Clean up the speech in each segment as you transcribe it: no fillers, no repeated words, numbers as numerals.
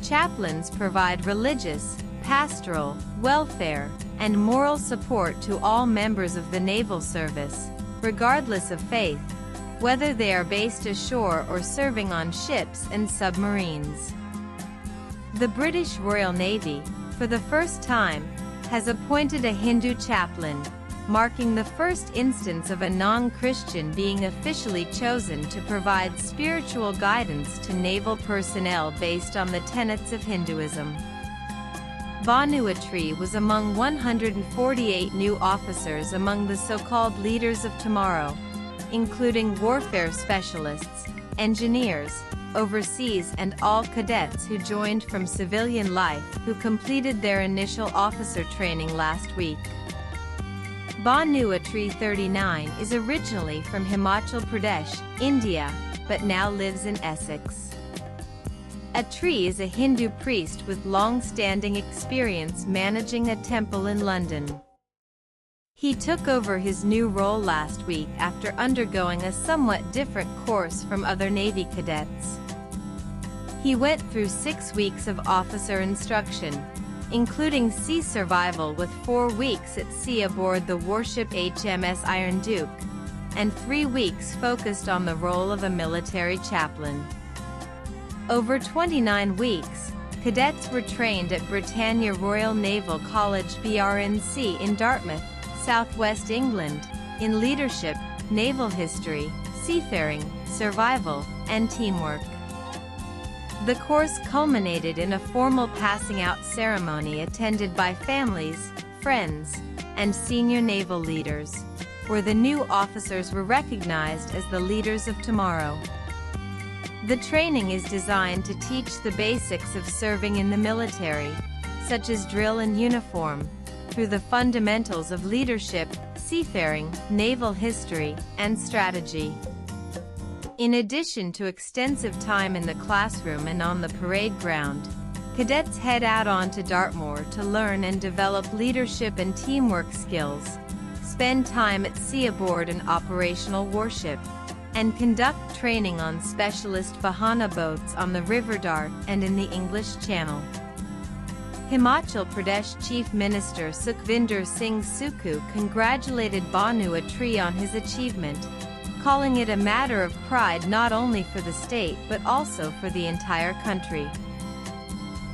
Chaplains provide religious, pastoral, welfare, and moral support to all members of the naval service, regardless of faith, whether they are based ashore or serving on ships and submarines. The British Royal Navy, for the first time, has appointed a Hindu chaplain, marking the first instance of a non-Christian being officially chosen to provide spiritual guidance to naval personnel based on the tenets of Hinduism. Bhanu Attri was among 148 new officers among the so-called leaders of tomorrow, including warfare specialists, engineers, overseas and all cadets who joined from civilian life who completed their initial officer training last week. Bhanu Attri, 39, is originally from Himachal Pradesh, India, but now lives in Essex. Attri is a Hindu priest with long-standing experience managing a temple in London. He took over his new role last week after undergoing a somewhat different course from other Navy cadets. He went through 6 weeks of officer instruction, including sea survival with 4 weeks at sea aboard the warship HMS Iron Duke, and 3 weeks focused on the role of a military chaplain. Over 29 weeks, cadets were trained at Britannia Royal Naval College BRNC in Dartmouth, Southwest England, in leadership, naval history, seafaring, survival, and teamwork. The course culminated in a formal passing out ceremony attended by families, friends, and senior naval leaders, where the new officers were recognized as the leaders of tomorrow. The training is designed to teach the basics of serving in the military, such as drill and uniform, through the fundamentals of leadership, seafaring, naval history, and strategy. In addition to extensive time in the classroom and on the parade ground, cadets head out onto Dartmoor to learn and develop leadership and teamwork skills, spend time at sea aboard an operational warship, and conduct training on specialist Vahana boats on the River Dart and in the English Channel. Himachal Pradesh Chief Minister Sukhvinder Singh Sukhu congratulated Bhanu Attri on his achievement, calling it a matter of pride not only for the state but also for the entire country.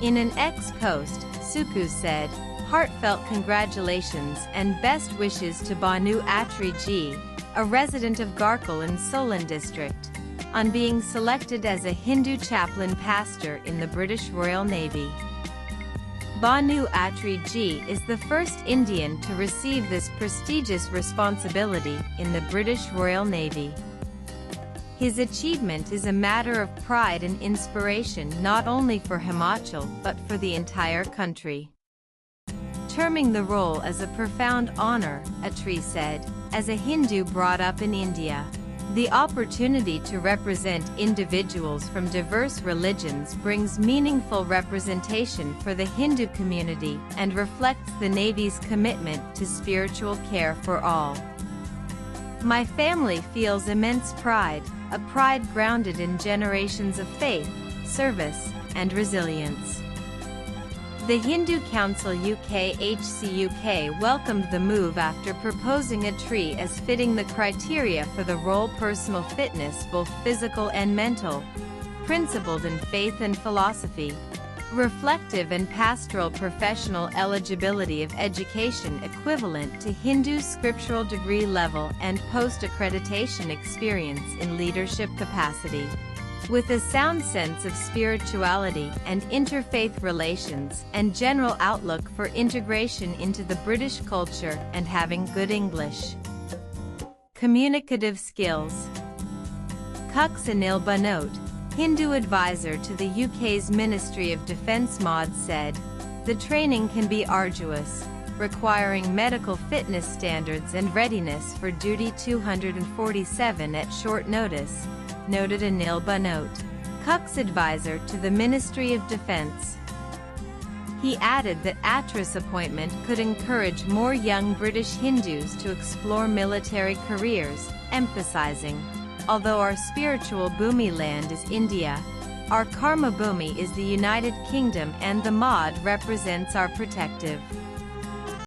In an ex-post, Sukhu said, "Heartfelt congratulations and best wishes to Bhanu Attri ji, a resident of Garkal in Solan district, on being selected as a Hindu chaplain pastor in the British Royal Navy." Bhanu Attri ji is the first Indian to receive this prestigious responsibility in the British Royal Navy. His achievement is a matter of pride and inspiration not only for Himachal but for the entire country. Terming the role as a profound honor, Attri said, "As a Hindu brought up in India, the opportunity to represent individuals from diverse religions brings meaningful representation for the Hindu community and reflects the Navy's commitment to spiritual care for all. My family feels immense pride, a pride grounded in generations of faith, service, and resilience." The Hindu Council UK HCUK welcomed the move after proposing Attri as fitting the criteria for the role: personal fitness, both physical and mental, principled in faith and philosophy, reflective and pastoral, professional eligibility of education equivalent to Hindu scriptural degree level, and post-accreditation experience in leadership capacity, with a sound sense of spirituality and interfaith relations and general outlook for integration into the British culture, and having good English communicative skills. Kux Anil Banot, Hindu advisor to the UK's Ministry of Defence MOD, said, "The training can be arduous, requiring medical fitness standards and readiness for duty 247 at short notice," noted Anil Banot, Kux advisor to the Ministry of Defence. He added that Attri's appointment could encourage more young British Hindus to explore military careers, emphasizing, "Although our spiritual Bhumi land is India, Our karma bhumi is the United Kingdom and the mod represents our protective